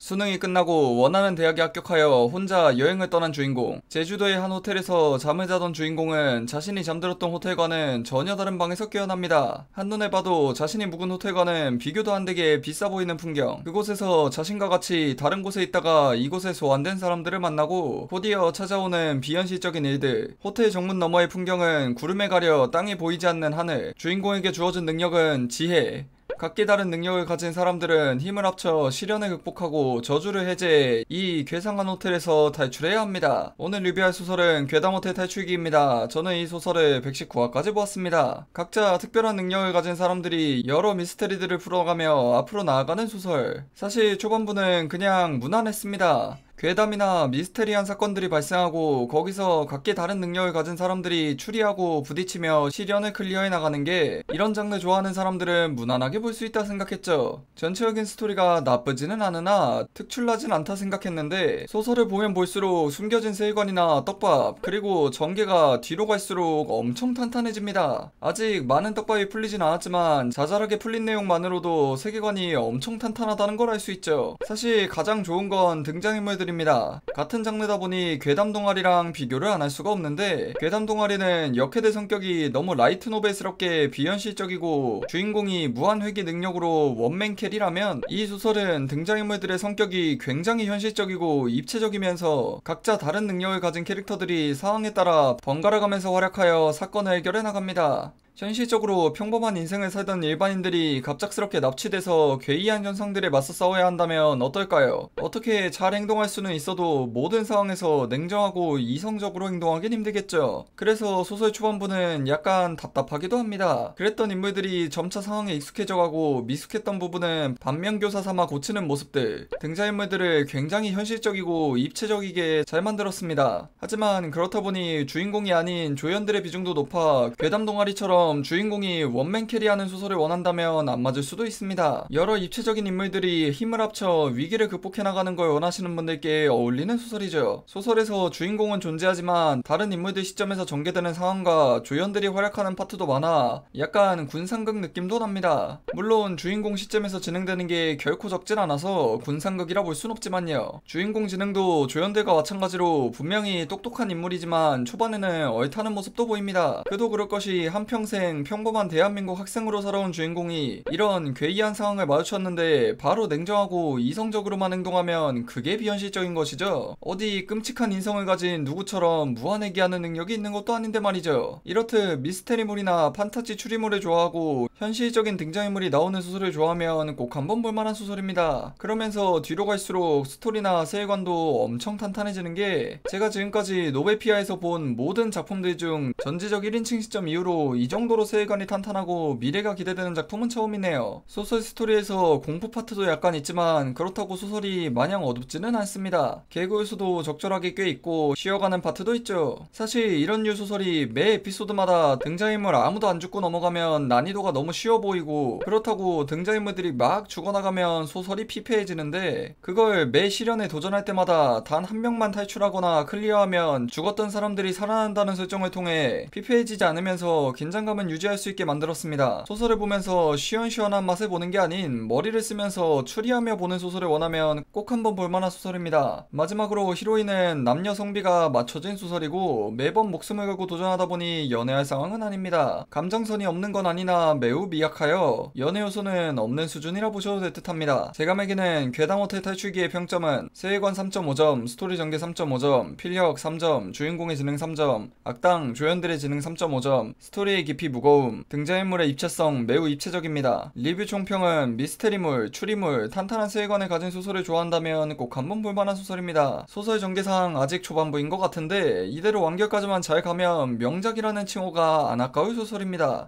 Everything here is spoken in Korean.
수능이 끝나고 원하는 대학에 합격하여 혼자 여행을 떠난 주인공. 제주도의 한 호텔에서 잠을 자던 주인공은 자신이 잠들었던 호텔과는 전혀 다른 방에서 깨어납니다. 한눈에 봐도 자신이 묵은 호텔과는 비교도 안 되게 비싸 보이는 풍경. 그곳에서 자신과 같이 다른 곳에 있다가 이곳에 소환된 사람들을 만나고 곧이어 찾아오는 비현실적인 일들. 호텔 정문 너머의 풍경은 구름에 가려 땅이 보이지 않는 하늘. 주인공에게 주어진 능력은 지혜. 각기 다른 능력을 가진 사람들은 힘을 합쳐 시련을 극복하고 저주를 해제해 이 괴상한 호텔에서 탈출해야 합니다. 오늘 리뷰할 소설은 괴담호텔 탈출기입니다. 저는 이 소설을 119화까지 보았습니다. 각자 특별한 능력을 가진 사람들이 여러 미스테리들을 풀어가며 앞으로 나아가는 소설. 사실 초반부는 그냥 무난했습니다. 괴담이나 미스테리한 사건들이 발생하고 거기서 각기 다른 능력을 가진 사람들이 추리하고 부딪히며 시련을 클리어해 나가는 게 이런 장르 좋아하는 사람들은 무난하게 볼 수 있다 생각했죠. 전체적인 스토리가 나쁘지는 않으나 특출나진 않다 생각했는데 소설을 보면 볼수록 숨겨진 세계관이나 떡밥 그리고 전개가 뒤로 갈수록 엄청 탄탄해집니다. 아직 많은 떡밥이 풀리진 않았지만 자잘하게 풀린 내용만으로도 세계관이 엄청 탄탄하다는 걸 알 수 있죠. 사실 가장 좋은 건 등장인물들입니다. 같은 장르다 보니 괴담 동아리랑 비교를 안 할 수가 없는데 괴담 동아리는 역해대 성격이 너무 라이트 노벨스럽게 비현실적이고 주인공이 무한 회귀 능력으로 원맨 캐리라면 이 소설은 등장인물들의 성격이 굉장히 현실적이고 입체적이면서 각자 다른 능력을 가진 캐릭터들이 상황에 따라 번갈아 가면서 활약하여 사건을 해결해 나갑니다. 현실적으로 평범한 인생을 살던 일반인들이 갑작스럽게 납치돼서 괴이한 현상들에 맞서 싸워야 한다면 어떨까요? 어떻게 잘 행동할 수는 있어도 모든 상황에서 냉정하고 이성적으로 행동하긴 힘들겠죠. 그래서 소설 초반부는 약간 답답하기도 합니다. 그랬던 인물들이 점차 상황에 익숙해져가고 미숙했던 부분은 반면교사 삼아 고치는 모습들. 등장인물들을 굉장히 현실적이고 입체적이게 잘 만들었습니다. 하지만 그렇다 보니 주인공이 아닌 조연들의 비중도 높아 괴담 동아리처럼 주인공이 원맨 캐리하는 소설을 원한다면 안 맞을 수도 있습니다. 여러 입체적인 인물들이 힘을 합쳐 위기를 극복해 나가는 걸 원하시는 분들께 어울리는 소설이죠. 소설에서 주인공은 존재하지만 다른 인물들 시점에서 전개되는 상황과 조연들이 활약하는 파트도 많아 약간 군상극 느낌도 납니다. 물론 주인공 시점에서 진행되는 게 결코 적진 않아서 군상극이라 볼 순 없지만요. 주인공 지능도 조연들과 마찬가지로 분명히 똑똑한 인물이지만 초반에는 얼타는 모습도 보입니다. 그도 그럴 것이 한평생 평범한 대한민국 학생으로 살아온 주인공이 이런 괴이한 상황을 마주쳤는데 바로 냉정하고 이성적으로만 행동하면 그게 비현실적인 것이죠. 어디 끔찍한 인성을 가진 누구처럼 무한회귀하는 능력이 있는 것도 아닌데 말이죠. 이렇듯 미스테리물이나 판타지 추리물을 좋아하고 현실적인 등장인물이 나오는 소설을 좋아하면 꼭 한번 볼만한 소설입니다. 그러면서 뒤로 갈수록 스토리나 세계관도 엄청 탄탄해지는 게 제가 지금까지 노벨피아에서 본 모든 작품들 중 전지적 1인칭 시점 이후로 이 정도로 세계관이 탄탄하고 미래가 기대되는 작품은 처음이네요. 소설 스토리에서 공포 파트도 약간 있지만 그렇다고 소설이 마냥 어둡지는 않습니다. 개그 요소도 적절하게 꽤 있고 쉬어가는 파트도 있죠. 사실 이런 류 소설이 매 에피소드마다 등장인물 아무도 안 죽고 넘어가면 난이도가 너무 쉬워 보이고 그렇다고 등장인물들이 막 죽어나가면 소설이 피폐해지는데 그걸 매 시련에 도전할 때마다 단 한 명만 탈출하거나 클리어하면 죽었던 사람들이 살아난다는 설정을 통해 피폐해지지 않으면서 긴장감은 유지할 수 있게 만들었습니다. 소설을 보면서 시원시원한 맛을 보는 게 아닌 머리를 쓰면서 추리하며 보는 소설을 원하면 꼭 한번 볼만한 소설입니다. 마지막으로 히로인은 남녀 성비가 맞춰진 소설이고 매번 목숨을 걸고 도전하다 보니 연애할 상황은 아닙니다. 감정선이 없는 건 아니나 매우 미약하여 연애 요소는 없는 수준이라 보셔도 될 듯합니다. 제가 매기는 괴담호텔 탈출기의 평점은 세계관 3.5점, 스토리 전개 3.5점, 필력 3점, 주인공의 지능 3점, 악당 조연들의 지능 3.5점, 스토리의 깊이 무거움, 등장인물의 입체성 매우 입체적입니다. 리뷰 총평은 미스테리물, 추리물, 탄탄한 세계관을 가진 소설을 좋아한다면 꼭 한번 볼만한 소설입니다. 소설 전개상 아직 초반부인 것 같은데 이대로 완결까지만 잘 가면 명작이라는 칭호가 안 아까울 소설입니다.